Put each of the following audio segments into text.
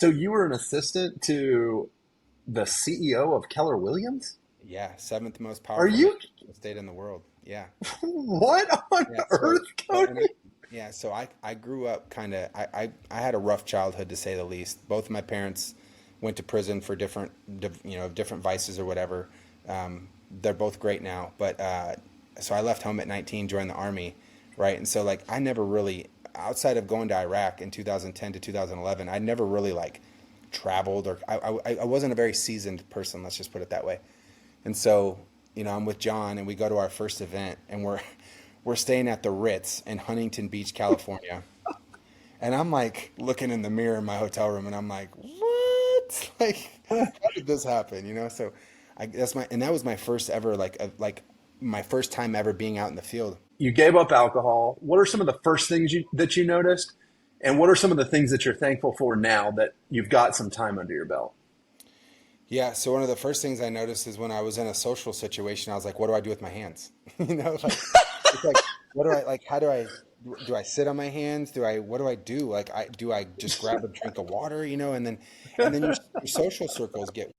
So you were an assistant to the CEO of Keller Williams? Yeah, seventh most Are powerful man you real estate in the world. Yeah. what on Yeah. earth, And Cody? I grew up kind of, I had a rough childhood to say the least. Both of my parents went to prison for different vices or whatever. They're both great now, but so I left home at 19, joined the army, right? And so like I never really, outside of going to Iraq in 2010 to 2011, I never really like traveled or I wasn't a very seasoned person. Let's just put it that way. And so, I'm with John and we go to our first event and we're staying at the Ritz in Huntington Beach, California. And I'm like looking in the mirror in my hotel room and I'm like, what? Like, how did this happen? So that was my first ever, like my first time ever being out in the field. You gave up alcohol. What are some of the first things that you noticed? And what are some of the things that you're thankful for now that you've got some time under your belt? Yeah, so one of the first things I noticed is when I was in a social situation, I was like, what do I do with my hands? Like it's like what do I like how do I sit on my hands? What do I do? Like do I just grab a drink of water, and then your social circles get.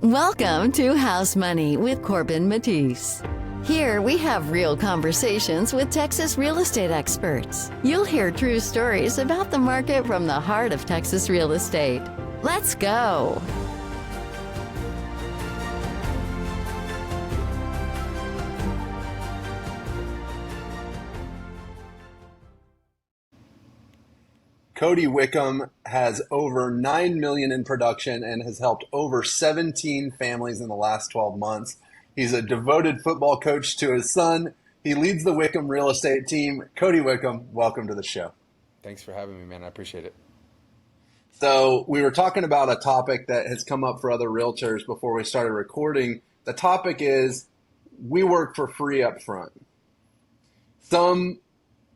Welcome to House Money with Corbin Matisse. Here we have real conversations with Texas real estate experts. You'll hear true stories about the market from the heart of Texas real estate. Let's go. Cody Wickham has over 9 million in production and has helped over 17 families in the last 12 months. He's a devoted football coach to his son. He leads the Wickham real estate team. Cody Wickham, welcome to the show. Thanks for having me, man. I appreciate it. So, we were talking about a topic that has come up for other realtors before we started recording. The topic is we work for free up front. Some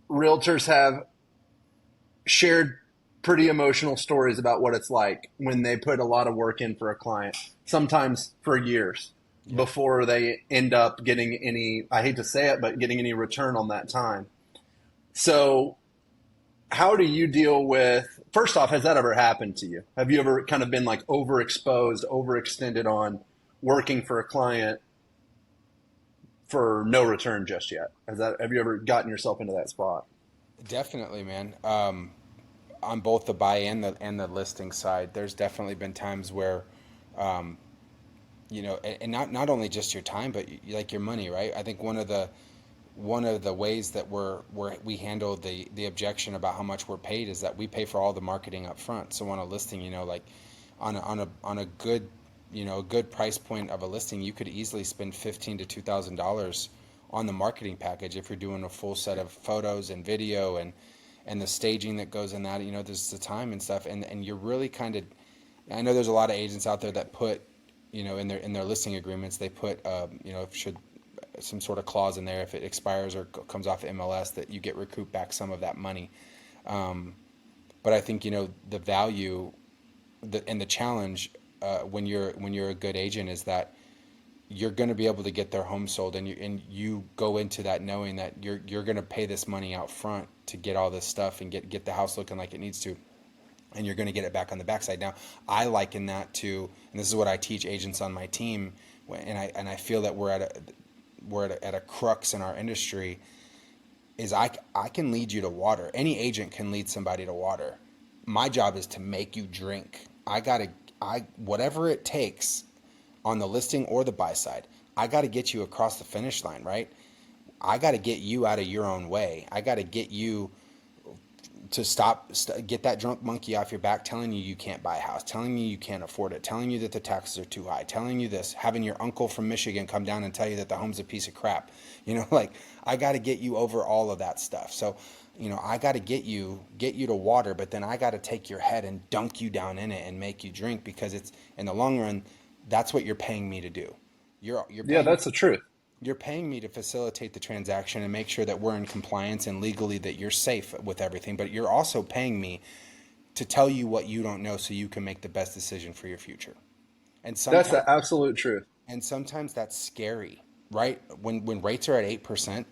realtors have shared pretty emotional stories about what it's like when they put a lot of work in for a client, sometimes for years Yeah. before they end up getting any, I hate to say it, but getting any return on that time. So, how do you deal with, first off, has that ever happened to you? Have you ever kind of been like overexposed, overextended on working for a client for no return just yet? Have you ever gotten yourself into that spot? Definitely, man. On both the buy and the listing side, there's definitely been times where, um, and not only just your time, but like your money, right? I think one of the ways that we handle the objection about how much we're paid is that we pay for all the marketing up front. So on a listing, like on a good, a good price point of a listing, you could easily spend $15 to $2,000 on the marketing package if you're doing a full set of photos and video and the staging that goes in that. There's the time and stuff, and you're really kind of. I know there's a lot of agents out there that put, in their listing agreements, they put, should some sort of clause in there if it expires or comes off MLS that you get recouped back some of that money. Um, but I think the value and the challenge when you're a good agent is that you're going to be able to get their home sold, and you go into that knowing that you're going to pay this money out front to get all this stuff and get the house looking like it needs to, and you're going to get it back on the backside. Now, I liken that to, and this is what I teach agents on my team, and I feel that we're at a crux in our industry. Is I can lead you to water. Any agent can lead somebody to water. My job is to make you drink. Whatever it takes on the listing or the buy side, I got to get you across the finish line, right? I got to get you out of your own way. I got to get you to get that drunk monkey off your back telling you can't buy a house, telling you can't afford it, telling you that the taxes are too high, telling you this, having your uncle from Michigan come down and tell you that the home's a piece of crap. Like I got to get you over all of that stuff. So, I got to get you to water, but then I got to take your head and dunk you down in it and make you drink, because it's, in the long run, that's what you're paying me to do. You're Yeah, paying that's the truth. you're paying me to facilitate the transaction and make sure that we're in compliance and legally that you're safe with everything. But you're also paying me to tell you what you don't know so you can make the best decision for your future. And That's sometimes the absolute truth. and sometimes that's scary, right? When rates are at 8%,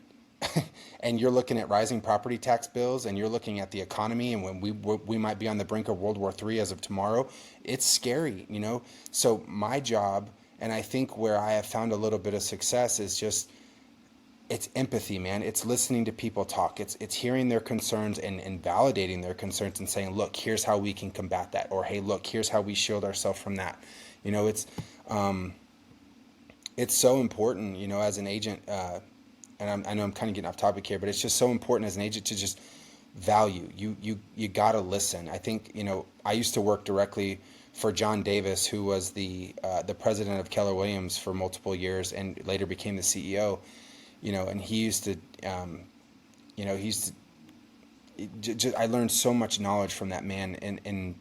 and you're looking at rising property tax bills, and you're looking at the economy, and when we might be on the brink of World War III as of tomorrow, it's scary, you know? So my job, and I think where I have found a little bit of success, is just, it's empathy, man. It's listening to people talk. It's hearing their concerns and validating their concerns and saying, look, here's how we can combat that. Or, hey, look, here's how we shield ourselves from that. You know, it's so important, you know, as an agent, I know I'm kind of getting off topic here, but it's just so important as an agent to just value. You got to listen. I think, you know, I used to work directly for John Davis, who was the president of Keller Williams for multiple years and later became the CEO, you know, and he used to, you know, I learned so much knowledge from that man. And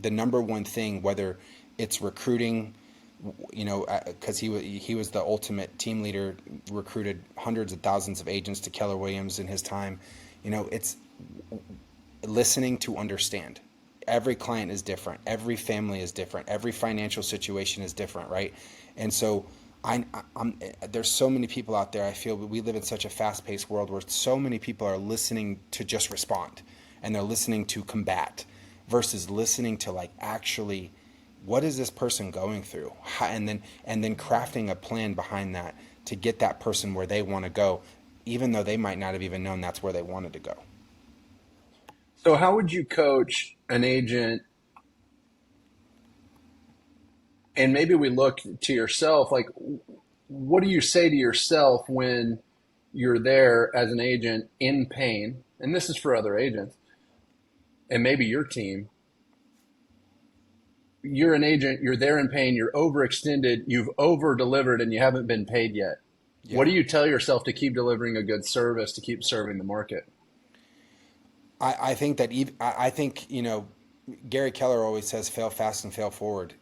the number one thing, whether it's recruiting, you know, because he was the ultimate team leader, recruited hundreds of thousands of agents to Keller Williams in his time. You know, it's listening to understand. Every client is different. Every family is different. Every financial situation is different, right? And so there's so many people out there. I feel we live in such a fast-paced world where so many people are listening to just respond, and they're listening to combat versus listening to like actually, what is this person going through? And then crafting a plan behind that to get that person where they want to go, even though they might not have even known that's where they wanted to go. So how would you coach an agent? And maybe we look to yourself, like, what do you say to yourself when you're there as an agent in pain? And this is for other agents and maybe your team. You're an agent, you're there in pain, you're overextended, you've over delivered, and you haven't been paid yet. Yeah. What do you tell yourself to keep delivering a good service, to keep serving the market? I think you know, Gary Keller always says, fail fast and fail forward.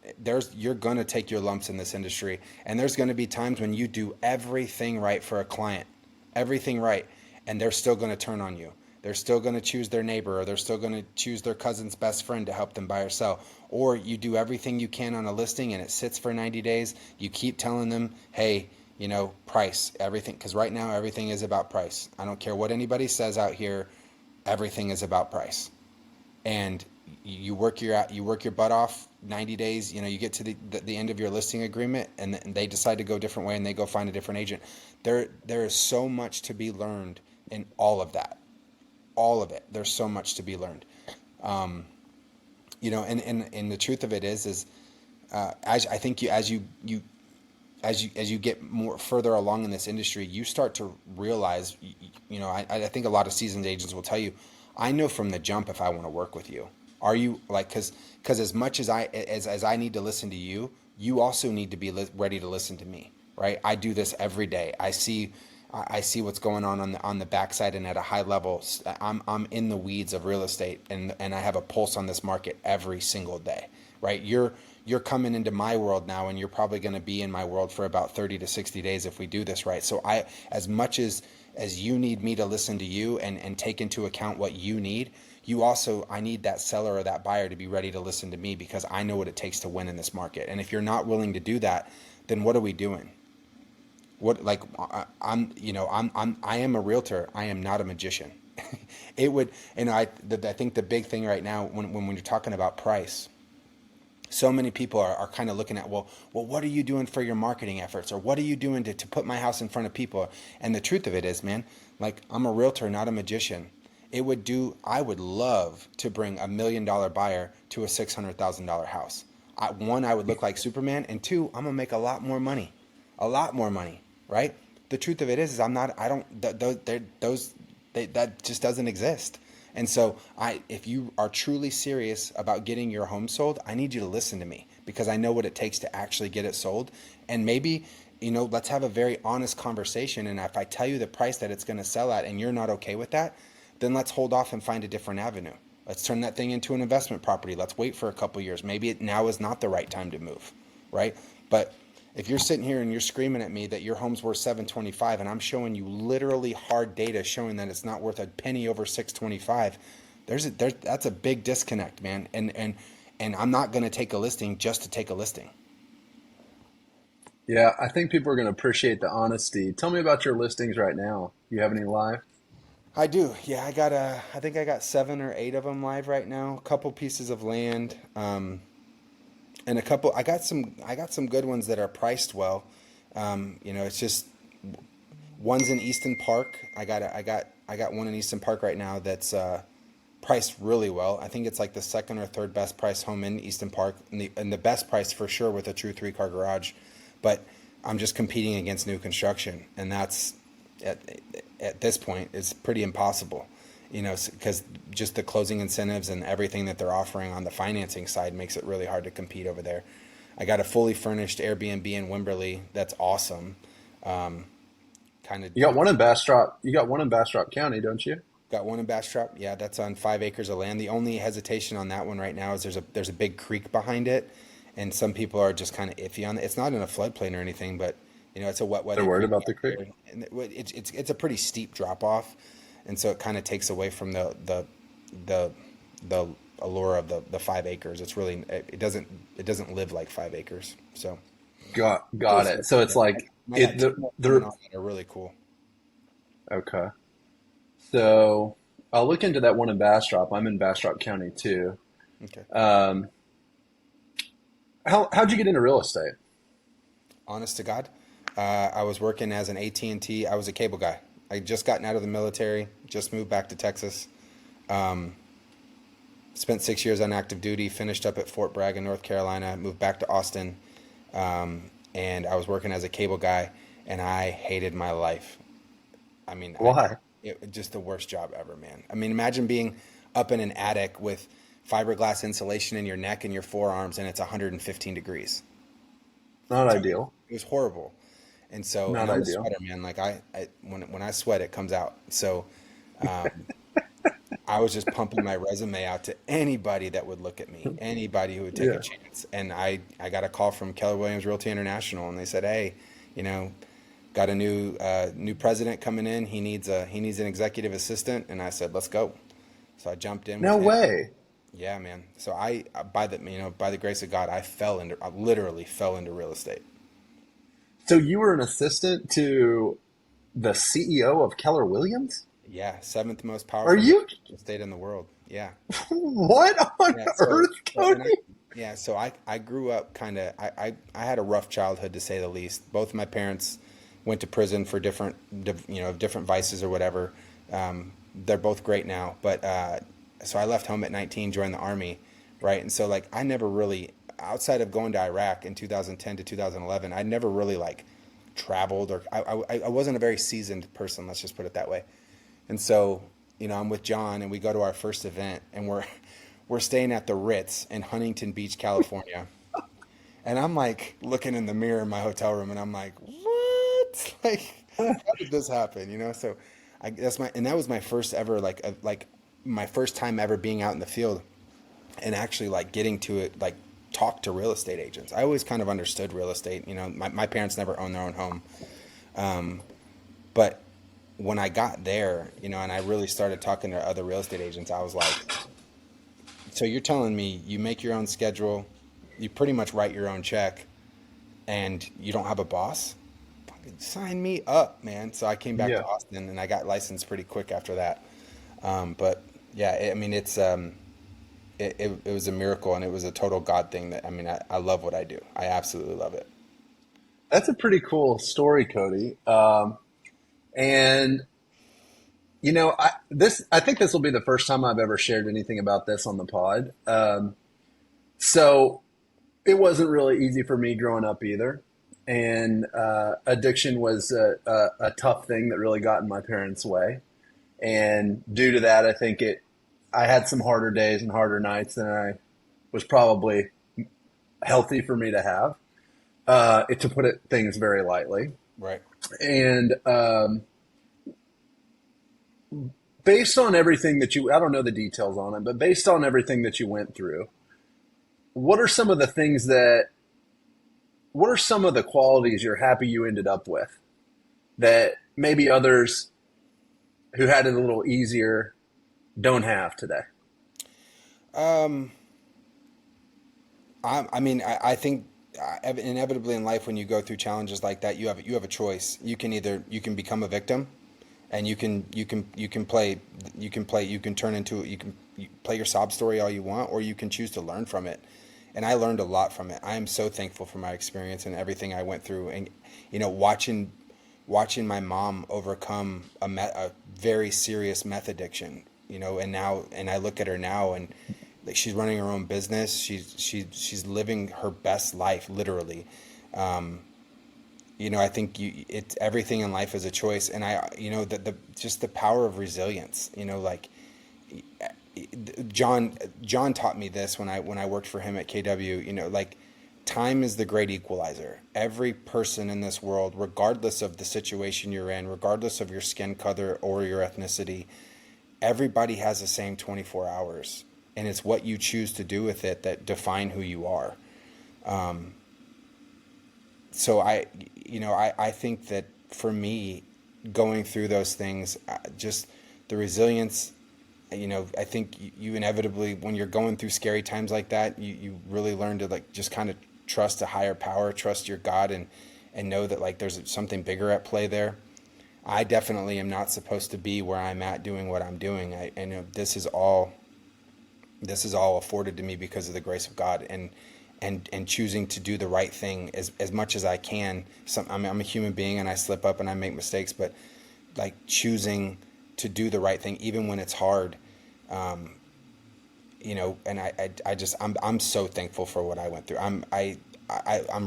You're going to take your lumps in this industry, and there's going to be times when you do everything right for a client, everything right, and they're still going to turn on you. They're still going to choose their neighbor, or they're still going to choose their cousin's best friend to help them buy or sell. Or you do everything you can on a listing and it sits for 90 days. You keep telling them, hey, you know, price, everything. Because right now everything is about price. I don't care what anybody says out here. Everything is about price. And you work your butt off 90 days. You know, you get to the end of your listing agreement and they decide to go a different way and they go find a different agent. There is so much to be learned in all of that. All of it. There's so much to be learned. You know, and the truth of it is as I think as you get more further along in this industry, you start to realize, you know, I think a lot of seasoned agents will tell you, I know from the jump if I want to work with you. Are you like, because as much as I need to listen to you, you also need to be ready to listen to me, right? I do this every day. I see what's going on the backside, and at a high level, I'm in the weeds of real estate, and I have a pulse on this market every single day, right? You're coming into my world now, and you're probably going to be in my world for about 30 to 60 days if we do this right. So as much as you need me to listen to you and take into account what you need, I need that seller or that buyer to be ready to listen to me, because I know what it takes to win in this market. And if you're not willing to do that, then what are we doing? I am a realtor. I am not a magician. I think the big thing right now when you're talking about price, so many people are kind of looking at, well, what are you doing for your marketing efforts? Or what are you doing to put my house in front of people? And the truth of it is, man, like, I'm a realtor, not a magician. I would love to bring $1 million buyer to a $600,000 house. One, I would look like Superman, and two, I'm gonna make a lot more money, right? The truth of it is that just doesn't exist. And so if you are truly serious about getting your home sold, I need you to listen to me, because I know what it takes to actually get it sold. And maybe, you know, let's have a very honest conversation. And if I tell you the price that it's going to sell at and you're not okay with that, then let's hold off and find a different avenue. Let's turn that thing into an investment property. Let's wait for a couple years. Maybe now is not the right time to move, right? But if you're sitting here and you're screaming at me that your home's worth $725, and I'm showing you literally hard data showing that it's not worth a penny over $625, that's a big disconnect, man. And I'm not going to take a listing just to take a listing. Yeah, I think people are going to appreciate the honesty. Tell me about your listings right now. You have any live? I do. Yeah, I think I got 7 or 8 of them live right now. A couple pieces of land, and a couple. I got some good ones that are priced well. It's just one's in Easton Park. I got one in Easton Park right now that's priced really well. I think it's like the second or third best priced home in Easton Park, and the best price for sure with a true 3-car garage. But I'm just competing against new construction, and that's at at this point is pretty impossible. Because just the closing incentives and everything that they're offering on the financing side makes it really hard to compete over there. I got a fully furnished Airbnb in Wimberley that's awesome. Um, kind of You got one in Bastrop. You got one in Bastrop County, don't you? Got one in Bastrop. Yeah, that's on 5 acres of land. The only hesitation on that one right now is there's a big creek behind it, and some people are just kind of iffy on it. It's not in a floodplain or anything, but it's a wet They're weather worried creek about the out creek. there, and it's a pretty steep drop off, and so it kind of takes away from the the allure of the 5 acres. It's really it doesn't live like 5 acres. So Got those it. are So it's like and I got it two more coming the on that are really cool. okay. So I'll look into that one in Bastrop. I'm in Bastrop County too. Okay. Um, how'd you get into real estate? Honest to God, I was working as an AT&T. I was a cable guy. I just gotten out of the military, just moved back to Texas. Um, Spent 6 years on active duty, finished up at Fort Bragg in North Carolina, moved back to Austin, and I was working as a cable guy, and I hated my life. I mean, Why? it just the worst job ever, man. I mean, imagine being up in an attic with fiberglass insulation in your neck and your forearms, and it's 115 degrees. Not ideal. It was horrible. And so, and Not I'm a ideal. sweater, man. Like when I sweat, it comes out. So, um, I was just pumping my resume out to anybody that would look at me, anybody who would take a Yeah. chance. And I got a call from Keller Williams Realty International, and they said, "Hey, you know, got a new president coming in. He needs an executive assistant." And I said, "Let's go." So I jumped in with No him. way. Yeah, man. So by the grace of God, I literally fell into real estate. So you were an assistant to the CEO of Keller Williams? Yeah, seventh most Are powerful you state in the world. Yeah. what on Yeah, earth, and I Cody? yeah, so I grew up kind of I had a rough childhood to say the least. Both my parents went to prison for different vices or whatever. They're both great now, but so I left home at 19, joined the army, right? And so like I never really outside of going to Iraq in 2010 to 2011, I never really like traveled or I wasn't a very seasoned person, let's just put it that way. And so, I'm with John and we go to our first event and we're staying at the Ritz in Huntington Beach, California. And I'm like looking in the mirror in my hotel room and I'm like, what? Like, how did this happen? So that was my first ever, like my first time ever being out in the field and actually like getting to it, like talk to real estate agents. I always kind of understood real estate. My parents never owned their own home. But when I got there, and I really started talking to other real estate agents, I was like, so you're telling me you make your own schedule, you pretty much write your own check, and you don't have a boss? Fucking sign me up, man. So I came back to Yeah. Austin and I got licensed pretty quick after that. But yeah, I mean, it was a miracle and it was a total God thing that, I mean, I love what I do. I absolutely love it. That's a pretty cool story, Cody. And I think this will be the first time I've ever shared anything about this on the pod. So it wasn't really easy for me growing up either, and addiction was a tough thing that really got in my parents' way. And due to that, I had some harder days and harder nights than I was probably healthy for me to have. To put things very lightly. Right. And based on everything I don't know the details on it, but based on everything that you went through, what are some of the things what are some of the qualities you're happy you ended up with that maybe others who had it a little easier don't have today? Um, I mean, I think inevitably in life, when you go through challenges like that, you have a choice. You can become a victim, and you can turn into you play your sob story all you want, or you can choose to learn from it. And I learned a lot from it. I am so thankful for my experience and everything I went through. And watching my mom overcome a very serious meth addiction, and I look at her now, and like, she's running her own business. She's living her best life, literally. I think it's everything in life is a choice, and the just the power of resilience. Like John taught me this when I worked for him at KW. Like, time is the great equalizer. Every person in this world, regardless of the situation you're in, regardless of your skin color or your ethnicity, everybody has the same 24 hours, and it's what you choose to do with it that define who you are. So I think that for me, going through those things, just the resilience, I think you inevitably, when you're going through scary times like that, you really learn to, like, just kind of trust a higher power, trust your God, and know that, like, there's something bigger at play there. I definitely am not supposed to be where I'm at doing what I'm doing. This is all afforded to me because of the grace of God, and choosing to do the right thing as much as I can. I'm a human being, and I slip up and I make mistakes, but, like, choosing to do the right thing even when it's hard. And I'm so thankful for what I went through. I'm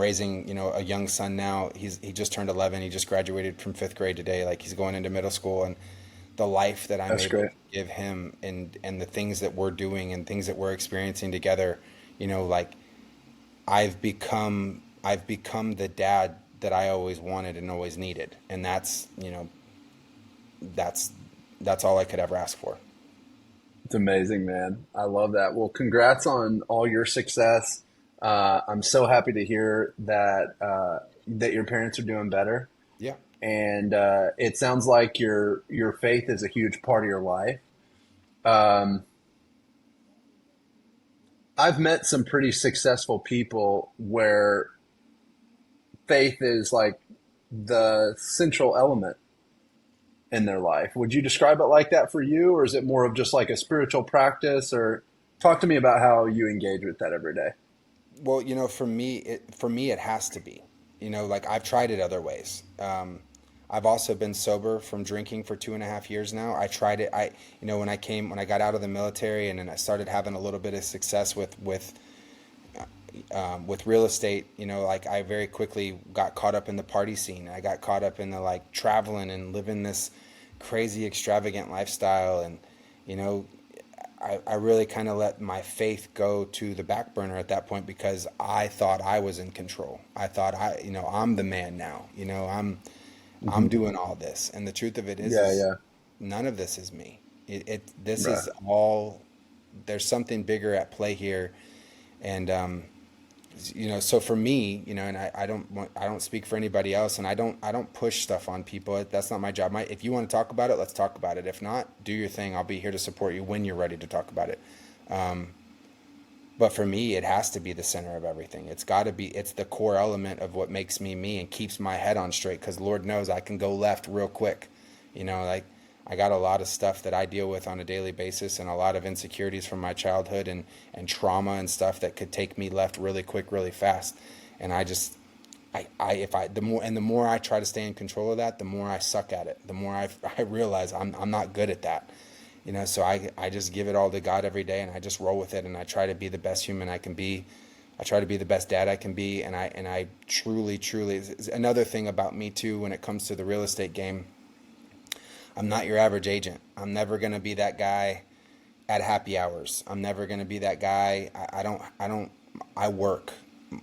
raising, a young son now. He just turned 11. He just graduated from 5th grade today. Like, he's going into middle school, and the life that I'm That's able great. to give him, and the things that we're doing and things that we're experiencing together, like, I've become the dad that I always wanted and always needed. And that's all I could ever ask for. It's amazing, man. I love that. Well, congrats on all your success. I'm so happy to hear that your parents are doing better, Yeah. and it sounds like your faith is a huge part of your life. Um, I've met some pretty successful people where faith is like the central element in their life. Would you describe it like that for you, or is it more of just like a spiritual practice? Or talk to me about how you engage with that every day. Well, for me, it has to be. Like, I've tried it other ways. I've also been sober from drinking for 2.5 years now. I tried it. When I got out of the military, and then I started having a little bit of success with real estate. Like, I very quickly got caught up in the party scene. I got caught up in the, like, traveling and living this crazy, extravagant lifestyle, and you know, I really kind of let my faith go to the back burner at that point, because I thought I was in control. I thought I'm the man now. I'm Hmm. doing all this, and the truth of it Yeah, is yeah, none of this is me. This right. is all. There's something bigger at play here, and so for me, and I don't speak for anybody else, and I don't push stuff on people. That's not my job. If you want to talk about it, let's talk about it. If not, do your thing. I'll be here to support you when you're ready to talk about it. But for me, it has to be the center of everything. It's the core element of what makes me me and keeps my head on straight, because Lord knows I can go left real quick. Like, I got a lot of stuff that I deal with on a daily basis, and a lot of insecurities from my childhood, and trauma and stuff that could take me left really quick, really fast. And I just, the more I try to stay in control of that, the more I suck at it. The more I realize I'm not good at that. So I just give it all to God every day, and I just roll with it, and I try to be the best human I can be. I try to be the best dad I can be, and I truly, truly, another thing about me too, when it comes to the real estate game, I'm not your average agent. I'm never going to be that guy at happy hours. I'm never going to be that guy. I work.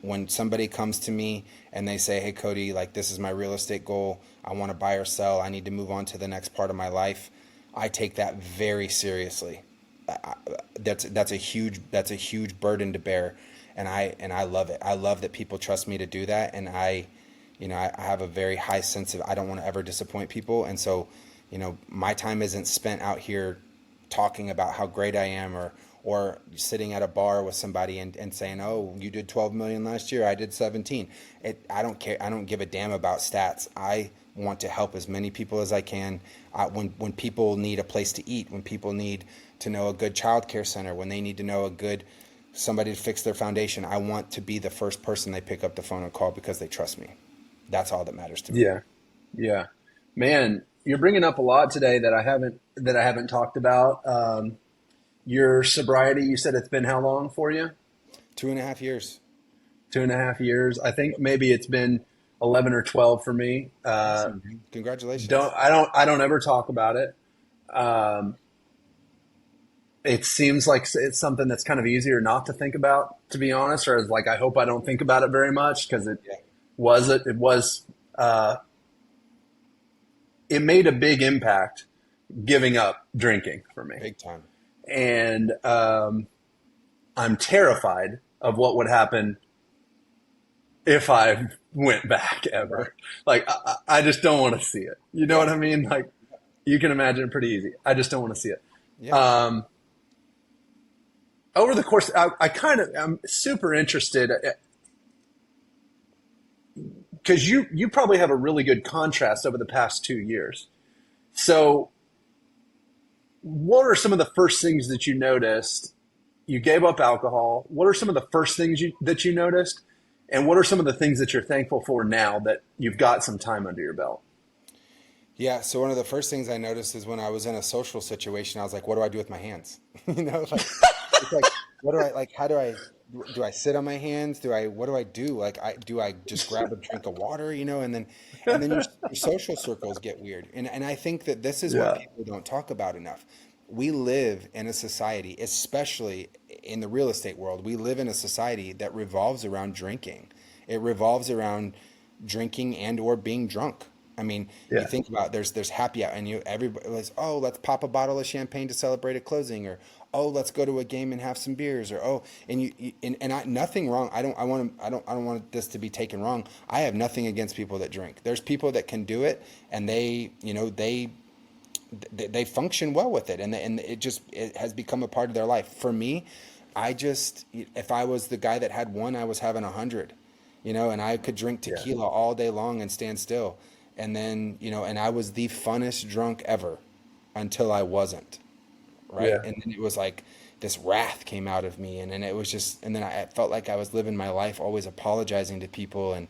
When somebody comes to me and they say, "Hey, Cody, like, this is my real estate goal. I want to buy or sell. I need to move on to the next part of my life." I take that very seriously. That's a huge burden to bear, and I love it. I love that people trust me to do that, and I have a very high sense of, I don't want to ever disappoint people, and so my time isn't spent out here talking about how great I am, or sitting at a bar with somebody and saying, oh, you did 12 million last year, I did 17. I don't care. I don't give a damn about stats. I want to help as many people as I can. When people need a place to eat, when people need to know a good child care center, when they need to know somebody to fix their foundation, I want to be the first person they pick up the phone and call because they trust me. That's all that matters to me. Yeah. Yeah. Man, you're bringing up a lot today that I haven't talked about. Your sobriety, you said it's been how long for you? 2.5 years. 2.5 years. I think maybe it's been 11 or 12 for me. Awesome. Congratulations. I don't ever talk about it. Um, it seems like it's something that's kind of easier not to think about, to be honest, or like I hope I don't think about it very much because Yeah. uh, it made a big impact giving up drinking for me. Big time. And I'm terrified of what would happen if I went back ever. Like, I just don't want to see it. You know what I mean? Like, you can imagine it pretty easy. I just don't want to see it. Yeah. Over the course, I'm super interested because you probably have a really good contrast over the past 2 years. So what are some of the first things that you noticed? You gave up alcohol. What are some of the first things that you noticed? And what are some of the things that you're thankful for now that you've got some time under your belt? Yeah, so one of the first things I noticed is when I was in a social situation, I was like, what do I do with my hands? Like it's like, what do I like? How do I sit on my hands? What do I do? Like, do I just grab a drink of water, and then your social circles get weird. And I think that this is what Yeah. people don't talk about enough. We live in a society, especially in the real estate world, we live in a society that revolves around drinking. It revolves around drinking and or being drunk. I mean, you Yeah. think about there's happy hour and everybody was, oh, let's pop a bottle of champagne to celebrate a closing, or oh, let's go to a game and have some beers, or oh, and nothing wrong. I don't want this to be taken wrong. I have nothing against people that drink. There's people that can do it and they function well with it, and it has become a part of their life. For me, if I was the guy that had one, I was having 100, and I could drink Yeah. tequila all day long and stand still. And then, and I was the funnest drunk ever until I wasn't, right? Yeah. And then it was like this wrath came out of me, and then it was just, and then I felt like I was living my life always apologizing to people, and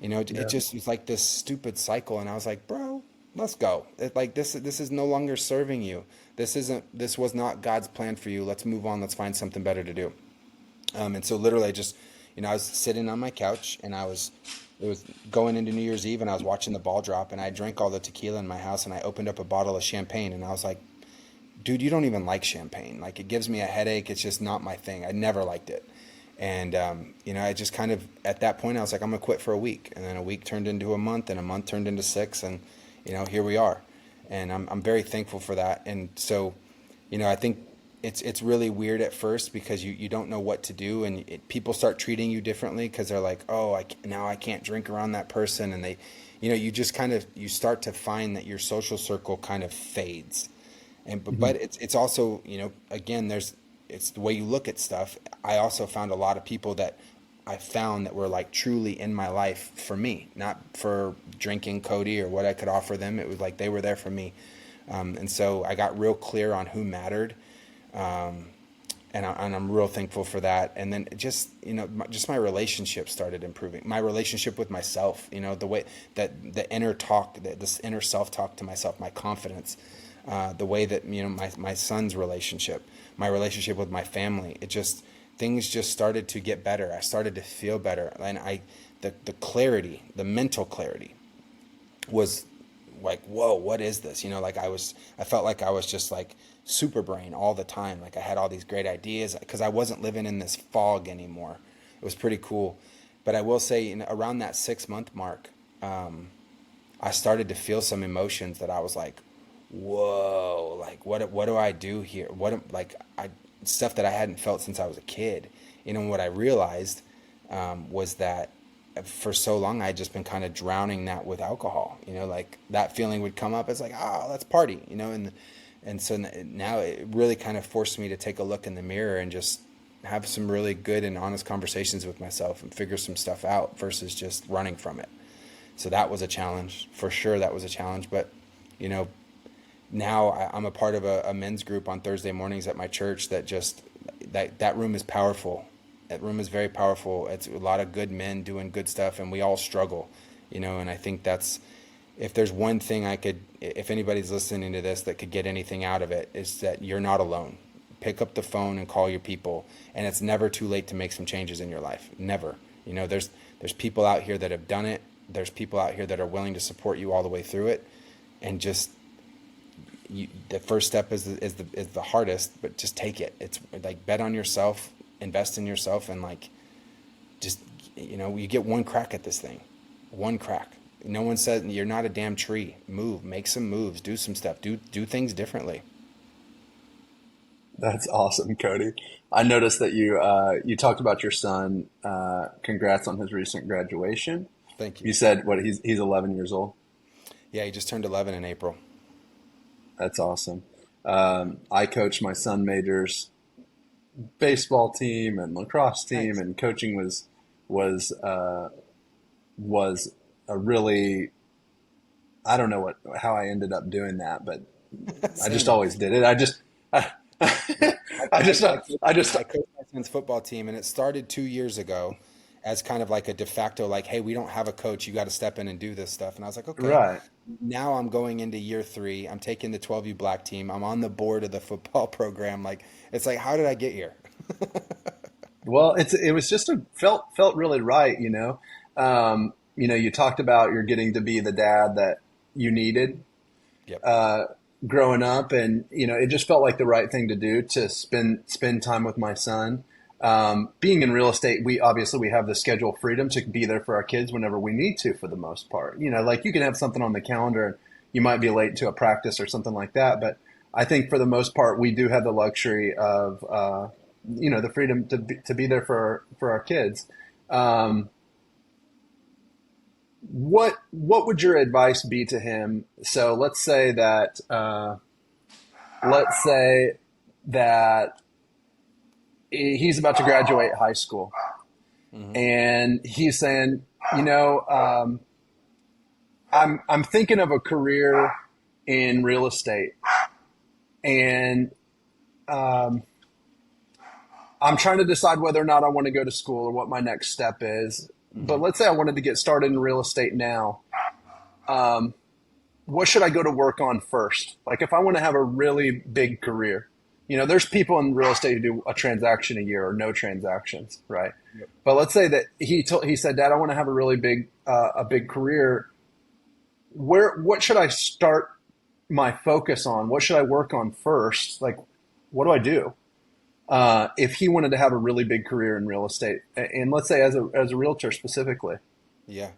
it Yeah. just was like this stupid cycle. And I was like, bro, let's go. Like this is no longer serving you. This was not God's plan for you. Let's move on. Let's find something better to do. And so literally I just, I was sitting on my couch, and it was going into New Year's Eve, and I was watching the ball drop, and I drank all the tequila in my house, and I opened up a bottle of champagne, and I was like, dude, you don't even like champagne. Like, it gives me a headache. It's just not my thing. I never liked it. And, I just kind of, at that point, I was like, I'm going to quit for a week. And then a week turned into a month, and a month turned into 6. And, here we are. And I'm very thankful for that. And so, I think it's really weird at first because you don't know what to do, and people start treating you differently because they're like, oh, now I can't drink around that person. And they, you just kind of, you start to find that your social circle kind of fades. But it's also, again, it's the way you look at stuff. I also found a lot of people that I found that were like truly in my life for me, not for drinking Cody or what I could offer them. It was like they were there for me. And so I got real clear on who mattered. And I'm real thankful for that. And then just my relationship started improving. My relationship with myself, the way that the inner talk, this inner self-talk to myself, my confidence, the way that, my son's relationship, my relationship with my family, things just started to get better. I started to feel better. And the clarity, the mental clarity was like, whoa, what is this? I felt like I was just like super brain all the time. Like I had all these great ideas because I wasn't living in this fog anymore. It was pretty cool. But I will say around that 6-month mark, I started to feel some emotions that I was like, whoa, like what do I do here? Stuff that I hadn't felt since I was a kid. What I realized was that for so long I'd just been kind of drowning that with alcohol. Like that feeling would come up. It's like, oh, let's party. And so now it really kind of forced me to take a look in the mirror and just have some really good and honest conversations with myself and figure some stuff out versus just running from it. So that was a challenge. For sure, that was a challenge. But, you know, now I'm a part of a men's group on Thursday mornings at my church that just, that room is powerful. That room is very powerful. It's a lot of good men doing good stuff, and we all struggle, you know, and I think that's, if there's one thing if anybody's listening to this that could get anything out of it, is that you're not alone. Pick up the phone and call your people, and it's never too late to make some changes in your life. Never. You know, there's people out here that have done it. There's people out here that are willing to support you all the way through it, and just the first step is the hardest, but just take it. It's like, bet on yourself, invest in yourself, and like, just, you know, you get one crack at this thing, one crack. No one said you're not a damn tree. Move, make some moves, do some stuff, do things differently. That's awesome, Cody. I noticed that you talked about your son. Congrats on his recent graduation. Thank you. You said what, he's 11 years old? Yeah, he just turned 11 in April. That's awesome. I coached my son Major's baseball team and lacrosse team, nice. And coaching was a really, I don't know how I ended up doing that, but I just always did it. I coached my son's football team, and it started 2 years ago as kind of like a de facto, like, hey, we don't have a coach, you got to step in and do this stuff. And I was like, okay. Right. Now I'm going into year 3. I'm taking the 12U black team. I'm on the board of the football program. Like, it's like, how did I get here? Well, it was just felt really right, you know. You know, you talked about you're getting to be the dad that you needed. Yep. Growing up, and you know, it just felt like the right thing to do to spend time with my son. Being in real estate, we have the schedule freedom to be there for our kids whenever we need to, for the most part. You know, like, you can have something on the calendar and you might be late to a practice or something like that, but I think for the most part we do have the luxury of you know, the freedom to be there for our kids. What would your advice be to him? So let's say that he's about to graduate high school, mm-hmm. and he's saying, you know, I'm thinking of a career in real estate, and I'm trying to decide whether or not I want to go to school or what my next step is. But let's say I wanted to get started in real estate now. What should I go to work on first? Like, if I want to have a really big career, you know, there's people in real estate who do a transaction a year or no transactions, right? Yep. But let's say that he said, Dad, I want to have a really big career. What should I start my focus on? What should I work on first? Like, what do I do? If he wanted to have a really big career in real estate, and let's say as a realtor specifically. Yeah.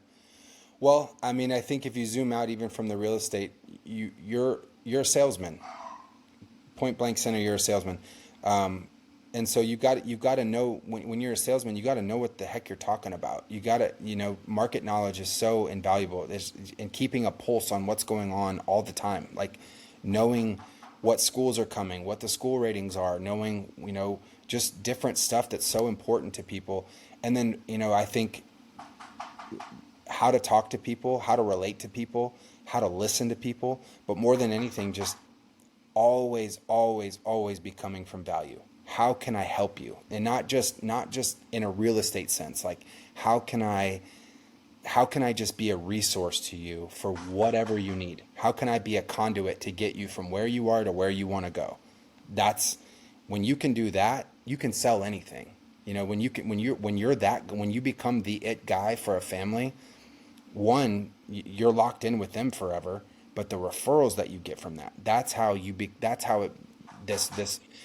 Well, I mean, I think if you zoom out even from the real estate, you're a salesman. Point blank center, you're a salesman. And so you got to know, when you're a salesman, you got to know what the heck you're talking about. You got to, you know, market knowledge is so invaluable. And keeping a pulse on what's going on all the time, like knowing what schools are coming, what the school ratings are, knowing, you know, just different stuff that's so important to people. And then, you know, I think how to talk to people, how to relate to people, how to listen to people, but more than anything, just always be coming from value. How can I help you? And not just in a real estate sense, like how can I just be a resource to you for whatever you need? How can I be a conduit to get you from where you are to where you want to go? That's when you can do that, you can sell anything. You know, when you become the it guy for a family, one, you're locked in with them forever, but the referrals that you get from that's how I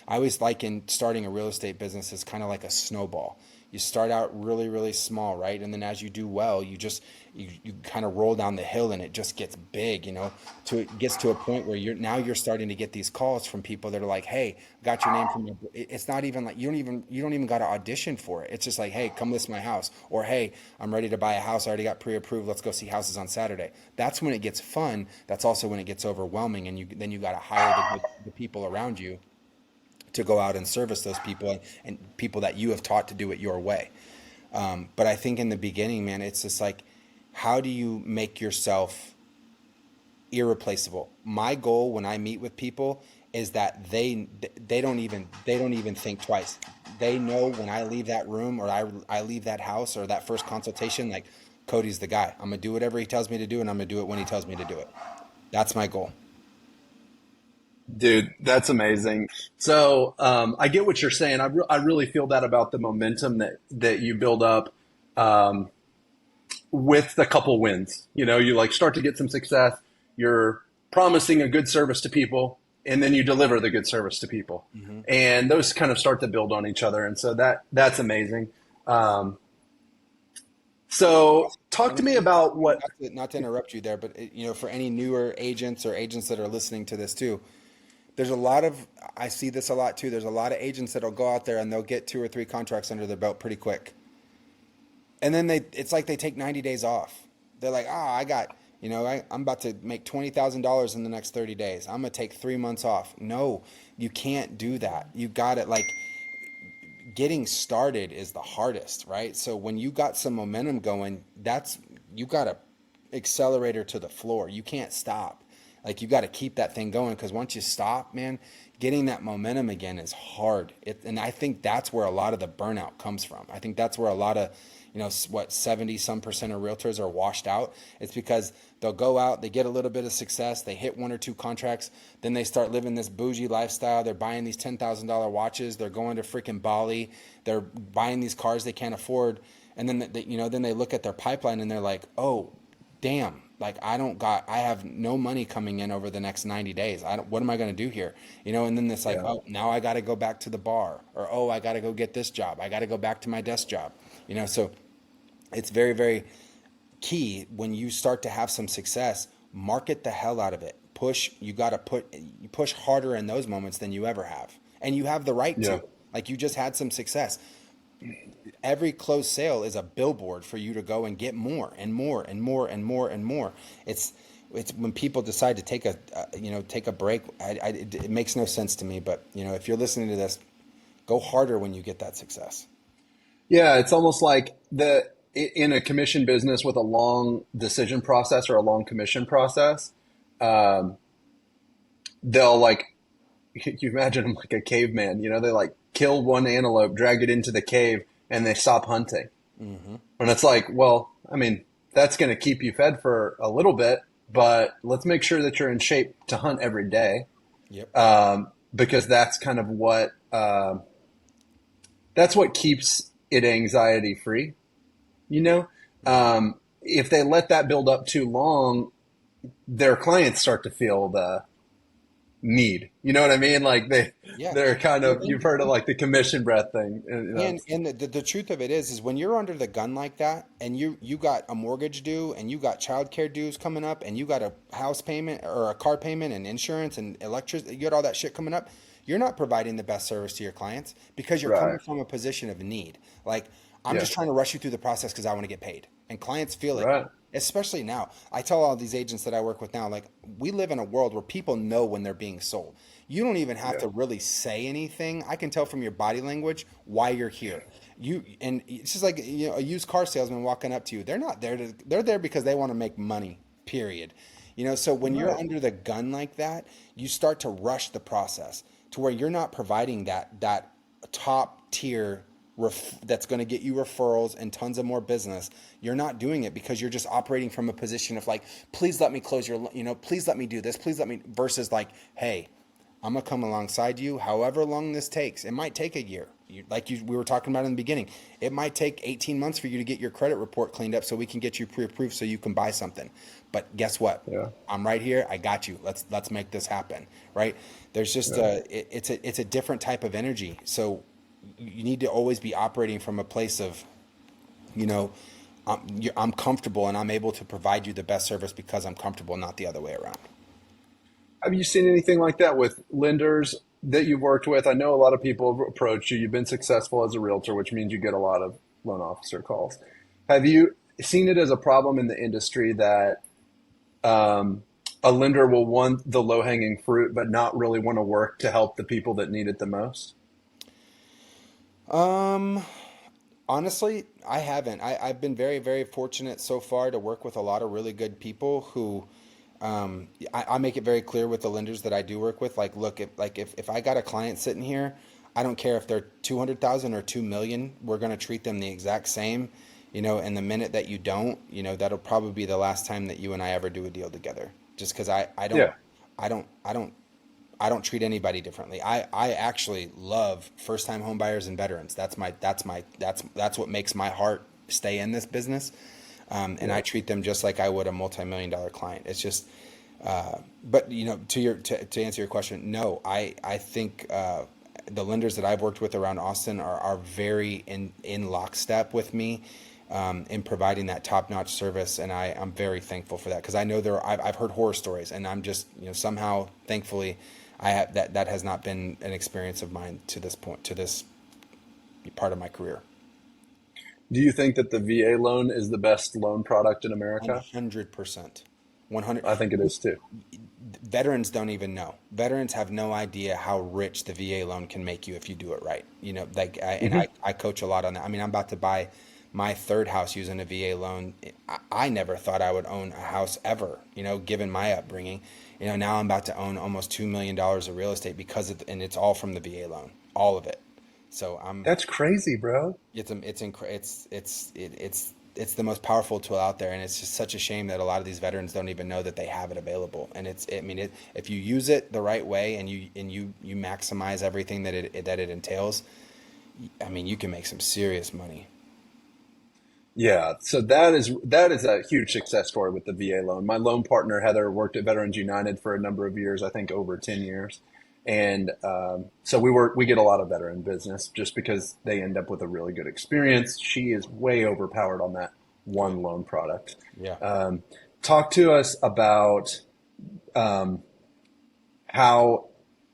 always liken starting a real estate business as kind of like a snowball. You start out really, really small, right? And then as you do well, you kind of roll down the hill and it just gets big, it gets to a point where you're starting to get these calls from people that are like, hey, got your name from your, it's not even like, you don't even got to audition for it. It's just like, hey, come list my house, or hey, I'm ready to buy a house. I already got pre-approved. Let's go see houses on Saturday. That's when it gets fun. That's also when it gets overwhelming. And then you got to hire the people around you to go out and service those people, and people that you have taught to do it your way. But I think in the beginning, man, it's just like, how do you make yourself irreplaceable? My goal when I meet with people is that they don't even think twice. They know when I leave that room, or I leave that house, or that first consultation, like, Cody's the guy. I'm gonna do whatever he tells me to do, and I'm gonna do it when he tells me to do it. That's my goal. Dude, that's amazing. So I get what you're saying. I really feel that about the momentum that you build up with the couple wins. You like start to get some success. You're promising a good service to people, and then you deliver the good service to people, and those kind of start to build on each other. And so that's amazing. So talk to me about what. Not to interrupt you there, but for any newer agents or agents that are listening to this too, I see this a lot too. There's a lot of agents that'll go out there and they'll get 2 or 3 contracts under their belt pretty quick. And then it's like they take 90 days off. They're like, I got, I'm about to make $20,000 in the next 30 days. I'm going to take 3 months off. No, you can't do that. You got it. Like, getting started is the hardest, right? So when you got some momentum going, you got a accelerator to the floor. You can't stop. Like, you got to keep that thing going, because once you stop, man, getting that momentum again is hard. And I think that's where a lot of the burnout comes from. I think that's where a lot of, 70 some percent of realtors are washed out. It's because they'll go out, they get a little bit of success, they hit 1 or 2 contracts, then they start living this bougie lifestyle. They're buying these $10,000 watches, they're going to freaking Bali, they're buying these cars they can't afford, and then then they look at their pipeline and they're like, oh, damn. Like, I have no money coming in over the next 90 days. What am I going to do here? And then it's like, oh, now I got to go back to the bar, or, oh, I got to go get this job. I got to go back to my desk job. So it's very, very key when you start to have some success, market the hell out of it. You push harder in those moments than you ever have. And you have the right to. Like, you just had some success. Every closed sale is a billboard for you to go and get more and more and more and more and more. It's when people decide to take a break. It makes no sense to me. But if you're listening to this, go harder when you get that success. Yeah, it's almost like in a commission business with a long decision process or a long commission process, they'll like, you imagine them like a caveman. They like kill one antelope, drag it into the cave, and they stop hunting. And it's like, well, I mean, that's going to keep you fed for a little bit, but let's make sure that you're in shape to hunt every day. Yep. Because that's kind of that's what keeps it anxiety free. If they let that build up too long, their clients start to feel the need. You know what I mean? Like they're kind of, you've heard of like the commission breath thing. And the truth of it is when you're under the gun like that, and you got a mortgage due, and you got childcare dues coming up, and you got a house payment or a car payment and insurance and electricity, you got all that shit coming up, you're not providing the best service to your clients because you're coming from a position of need. Like, I'm just trying to rush you through the process because I want to get paid. And clients feel it, especially now. I tell all these agents that I work with now, like, we live in a world where people know when they're being sold. You don't even have to really say anything. I can tell from your body language why you're here. And it's just like, a used car salesman walking up to you. They're not there they're there because they want to make money, period. So when you're under the gun like that, you start to rush the process to where you're not providing that top tier that's going to get you referrals and tons of more business. You're not doing it because you're just operating from a position of like, please let me close please let me do this. Please let me, versus like, hey, I'm going to come alongside you however long this takes. It might take a year. We were talking about in the beginning. It might take 18 months for you to get your credit report cleaned up so we can get you pre-approved so you can buy something. But guess what? I'm right here. I got you. Let's make this happen. Right? There's just it's a different type of energy. So you need to always be operating from a place of, you know, I'm comfortable and I'm able to provide you the best service because I'm comfortable, not the other way around. Have you seen anything like that with lenders that you've worked with? I know a lot of people have approached you. You've been successful as a realtor, which means you get a lot of loan officer calls. Have you seen it as a problem in the industry that a lender will want the low-hanging fruit, but not really want to work to help the people that need it the most? Um, Honestly, I haven't. I've been very, very fortunate so far to work with a lot of really good people who, I make it very clear with the lenders that I do work with. Like, look, if I got a client sitting here, I don't care if they're 200,000 or 2 million. We're going to treat them the exact same, And the minute that you don't, that'll probably be the last time that you and I ever do a deal together. Just because Yeah. I don't, I don't I don't treat anybody differently. I actually love first time home buyers and veterans. That's what makes my heart stay in this business. And I Yeah. treat them just like I would a multi-million-dollar client. It's just, but to answer your question, no, I think the lenders that I've worked with around Austin are very in lockstep with me in providing that top-notch service, and I'm very thankful for that because I know I've heard horror stories, and I'm just somehow thankfully I have that has not been an experience of mine to this point, to this part of my career. Do you think that the VA loan is the best loan product in One America? hundred percent, 100. I think it is too. Veterans don't even know. Veterans have no idea how rich the VA loan can make you if you do it right. And Hmm. I coach a lot on that. I mean, I'm about to buy my third house using a VA loan. I never thought I would own a house ever, given my upbringing. Now I'm about to own almost $2 million of real estate and it's all from the VA loan, all of it. So That's crazy, bro. it's the most powerful tool out there, and it's just such a shame that a lot of these veterans don't even know that they have it available. And if you use it the right way and you maximize everything that it entails, I mean, you can make some serious money. Yeah, so that is a huge success story with the VA loan. My loan partner Heather worked at Veterans United for a number of years, I think over 10 years, and so we get a lot of veteran business just because they end up with a really good experience. She is way overpowered on that one loan product. Yeah. Um, Talk to us about um, how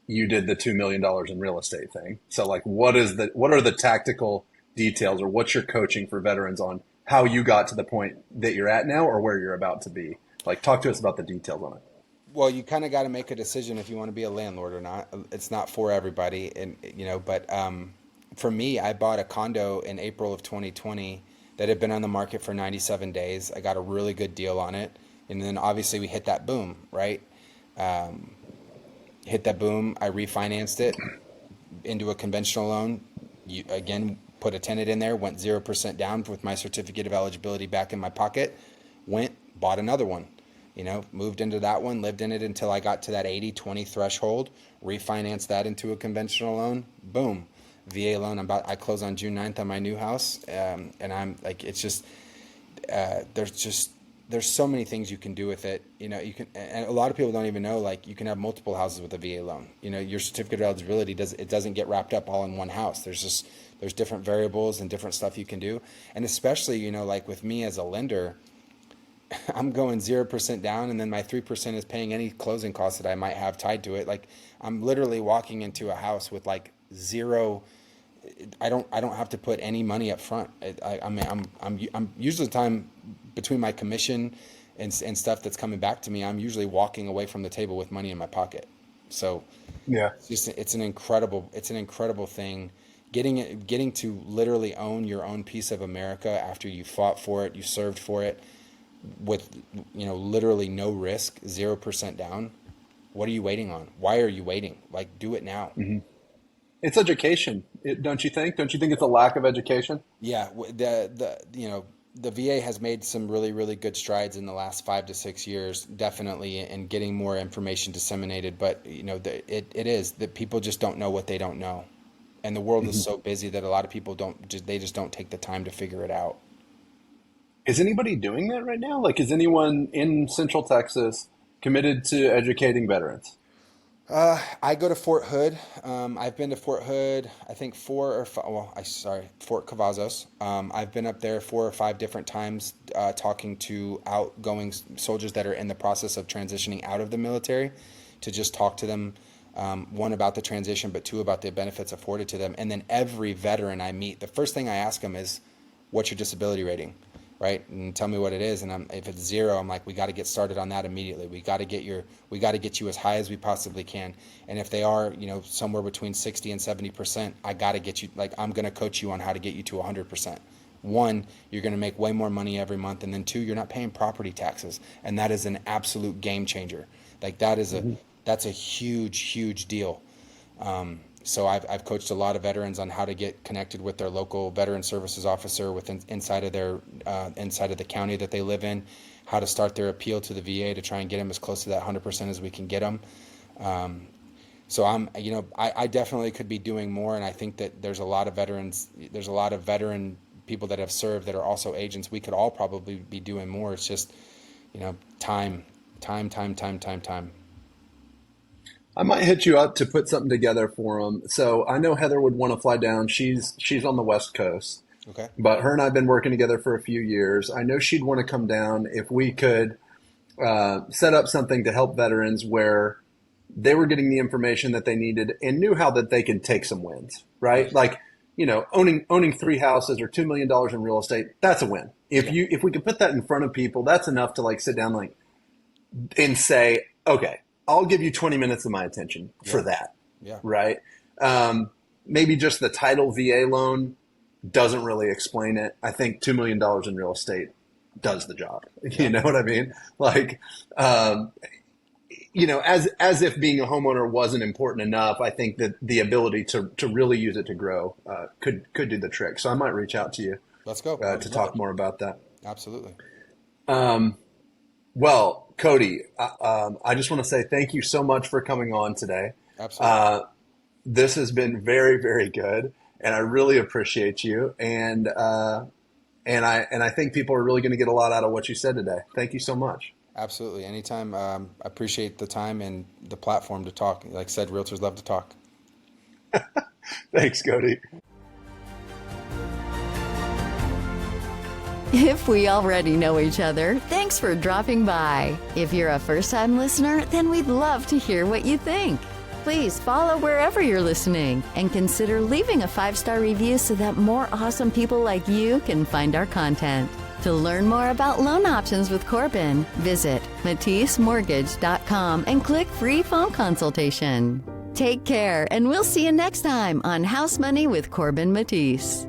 you did the $2 million in real estate thing. So like what are the tactical details or what's your coaching for veterans on how you got to the point that you're at now or where you're about to be? Like talk to us about the details on it. Well, you kind of got to make a decision if you want to be a landlord or not. It's not for everybody, but for me, I bought a condo in April of 2020 that had been on the market for 97 days. I got a really good deal on it, and then obviously we hit that boom, right? Um, Hit that boom. I refinanced it into a conventional loan. You again put a tenant in there, went 0% down with my certificate of eligibility back in my pocket. Went bought another one. Moved into that one, lived in it until I got to that 80/20 threshold, refinanced that into a conventional loan, boom, VA loan. I close on June 9th on my new house, and I'm like, it's just, there's so many things you can do with it. And a lot of people don't even know, like, you can have multiple houses with a VA loan. Your certificate of eligibility doesn't get wrapped up all in one house. There's different variables and different stuff you can do. And especially, like with me as a lender, I'm going 0% down, and then my 3% is paying any closing costs that I might have tied to it. Like, I'm literally walking into a house with like zero. I don't have to put any money up front. I mean, I'm usually the time between my commission and stuff that's coming back to me, I'm usually walking away from the table with money in my pocket. So Yeah. it's an incredible thing. Getting to literally own your own piece of America after you fought for it, you served for it, with literally no risk, 0% down. What are you waiting on? Why are you waiting? Like, do it now. Hmm. It's education, don't you think? Don't you think it's a lack of education? Yeah, the VA has made some really, really good strides in the last 5 to 6 years, definitely, in getting more information disseminated. But it is that people just don't know what they don't know, and the world is Mhm. so busy that a lot of people they just don't take the time to figure it out. Is anybody doing that right now? Like, is anyone in Central Texas committed to educating veterans? I go to Fort Hood. I've been to Fort Hood, I think Fort Cavazos. I've been up there 4 or 5 different times talking to outgoing soldiers that are in the process of transitioning out of the military to just talk to them, one, about the transition, but two, about the benefits afforded to them. And then every veteran I meet, the first thing I ask them is, what's your disability rating? Right, and tell me what it is, and if it's 0, I'm like, we got to get started on that immediately. We got to get you as high as we possibly can. And if they are, somewhere between 60 and 70%, I got to get you. Like, I'm going to coach you on how to get you to 100%. 1, you're going to make way more money every month, and then 2, you're not paying property taxes, and that is an absolute game changer. Like, that's a huge deal. So I've coached a lot of veterans on how to get connected with their local veteran services officer inside of the county that they live in, how to start their appeal to the VA to try and get them as close to that 100% as we can get them. So I definitely could be doing more, and I think that there's a lot of veteran people that have served that are also agents. We could all probably be doing more. It's just, time. I might hit you up to put something together for them. So I know Heather would want to fly down. She's on the West Coast. Okay. But her and I have been working together for a few years. I know she'd want to come down if we could set up something to help veterans where they were getting the information that they needed and knew how that they could take some wins, right? Like, owning 3 houses or $2 million in real estate, that's a win. If we could put that in front of people, that's enough to sit down and say, okay, I'll give you 20 minutes of my attention for that. Yeah. Right. Maybe just the title VA loan doesn't really explain it. I think $2 million in real estate does the job. Yeah. You know what I mean? As if being a homeowner wasn't important enough, I think that the ability to really use it to grow could do the trick. So I might reach out to you. Let's go. To talk more about that. Absolutely. Well, Cody, I just want to say thank you so much for coming on today. Absolutely. This has been very, very good, and I really appreciate you. And I think people are really going to get a lot out of what you said today. Thank you so much. Absolutely. Anytime. I appreciate the time and the platform to talk. Like I said, realtors love to talk. Thanks, Cody. If we already know each other, thanks for dropping by. If you're a first-time listener, then we'd love to hear what you think. Please follow wherever you're listening and consider leaving a 5-star review so that more awesome people like you can find our content. To learn more about loan options with Corbin, visit MatisseMortgage.com and click free phone consultation. Take care, and we'll see you next time on House Money with Corbin Matisse.